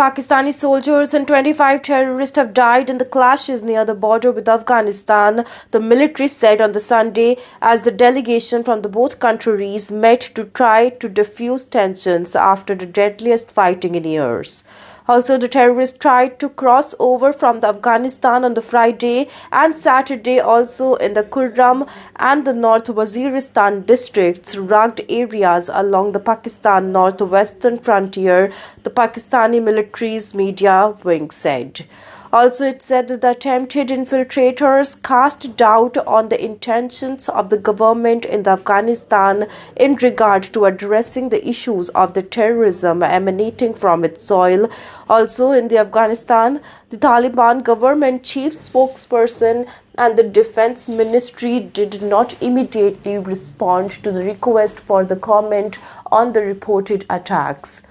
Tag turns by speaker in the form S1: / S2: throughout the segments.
S1: Pakistani soldiers and 25 terrorists have died in the clashes near the border with Afghanistan, the military said on the Sunday as the delegation from the both countries met to try to defuse tensions after the deadliest fighting in years. Also, the terrorists tried to cross over from the Afghanistan on the Friday and Saturday also in the Kurram and the North Waziristan districts, rugged areas along the Pakistan northwestern frontier, the Pakistani military's media wing said. Also, it said that the attempted infiltrators cast doubt on the intentions of the government in Afghanistan in regard to addressing the issues of the terrorism emanating from its soil. Also, in Afghanistan, the Taliban government chief spokesperson and the defense ministry did not immediately respond to the request for the comment on the reported attacks.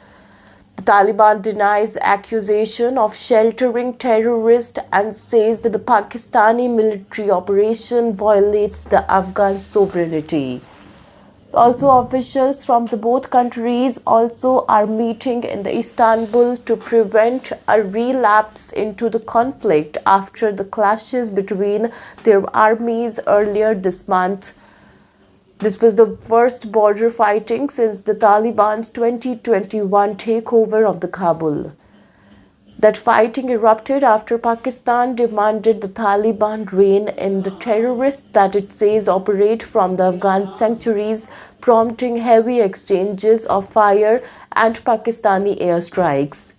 S1: The Taliban denies accusation of sheltering terrorists and says that the Pakistani military operation violates the Afghan sovereignty. Also, officials from the both countries also are meeting in the Istanbul to prevent a relapse into the conflict after the clashes between their armies earlier this month. This was the first border fighting since the Taliban's 2021 takeover of the Kabul. That fighting erupted after Pakistan demanded the Taliban rein in the terrorists that it says operate from the Afghan sanctuaries, prompting heavy exchanges of fire and Pakistani airstrikes.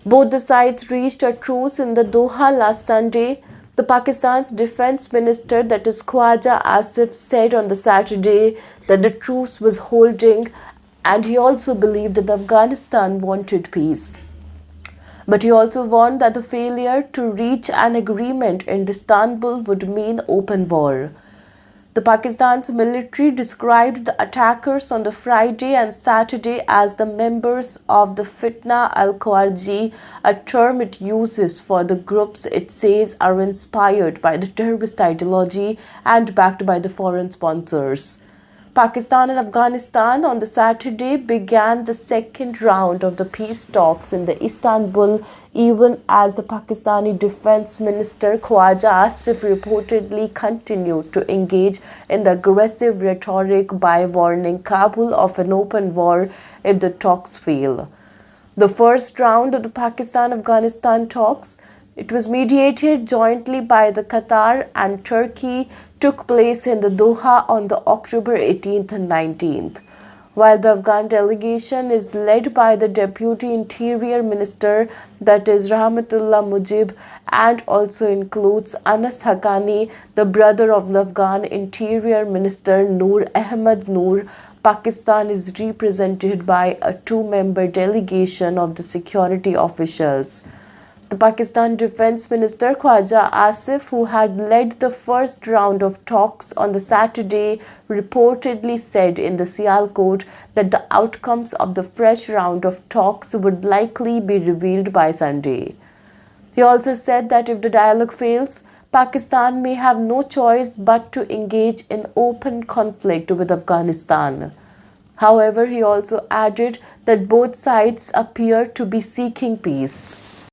S1: Both the sides reached a truce in the Doha last Sunday. The Pakistan's defense minister, that is Khwaja Asif, said on the Saturday that the truce was holding, and he also believed that Afghanistan wanted peace. But he also warned that the failure to reach an agreement in Istanbul would mean open war. The Pakistan's military described the attackers on the Friday and Saturday as the members of the Fitna al-Khawarij, a term it uses for the groups it says are inspired by the terrorist ideology and backed by the foreign sponsors. Pakistan and Afghanistan on the Saturday began the second round of the peace talks in the Istanbul, even as the Pakistani Defense Minister Khwaja Asif reportedly continued to engage in the aggressive rhetoric by warning Kabul of an open war if the talks fail. The first round of the Pakistan-Afghanistan talks, it was mediated jointly by the Qatar and Turkey, took place in the Doha on the October 18th and 19th. While the Afghan delegation is led by the Deputy Interior Minister, that is Rahmatullah Mujib, and also includes Anas Haqqani, the brother of the Afghan Interior Minister Noor Ahmad Noor, Pakistan is represented by a two-member delegation of the security officials. The Pakistan Defense Minister Khwaja Asif, who had led the first round of talks on the Saturday, reportedly said in the Sialkot that the outcomes of the fresh round of talks would likely be revealed by Sunday. He also said that if the dialogue fails, Pakistan may have no choice but to engage in open conflict with Afghanistan. However, he also added that both sides appear to be seeking peace.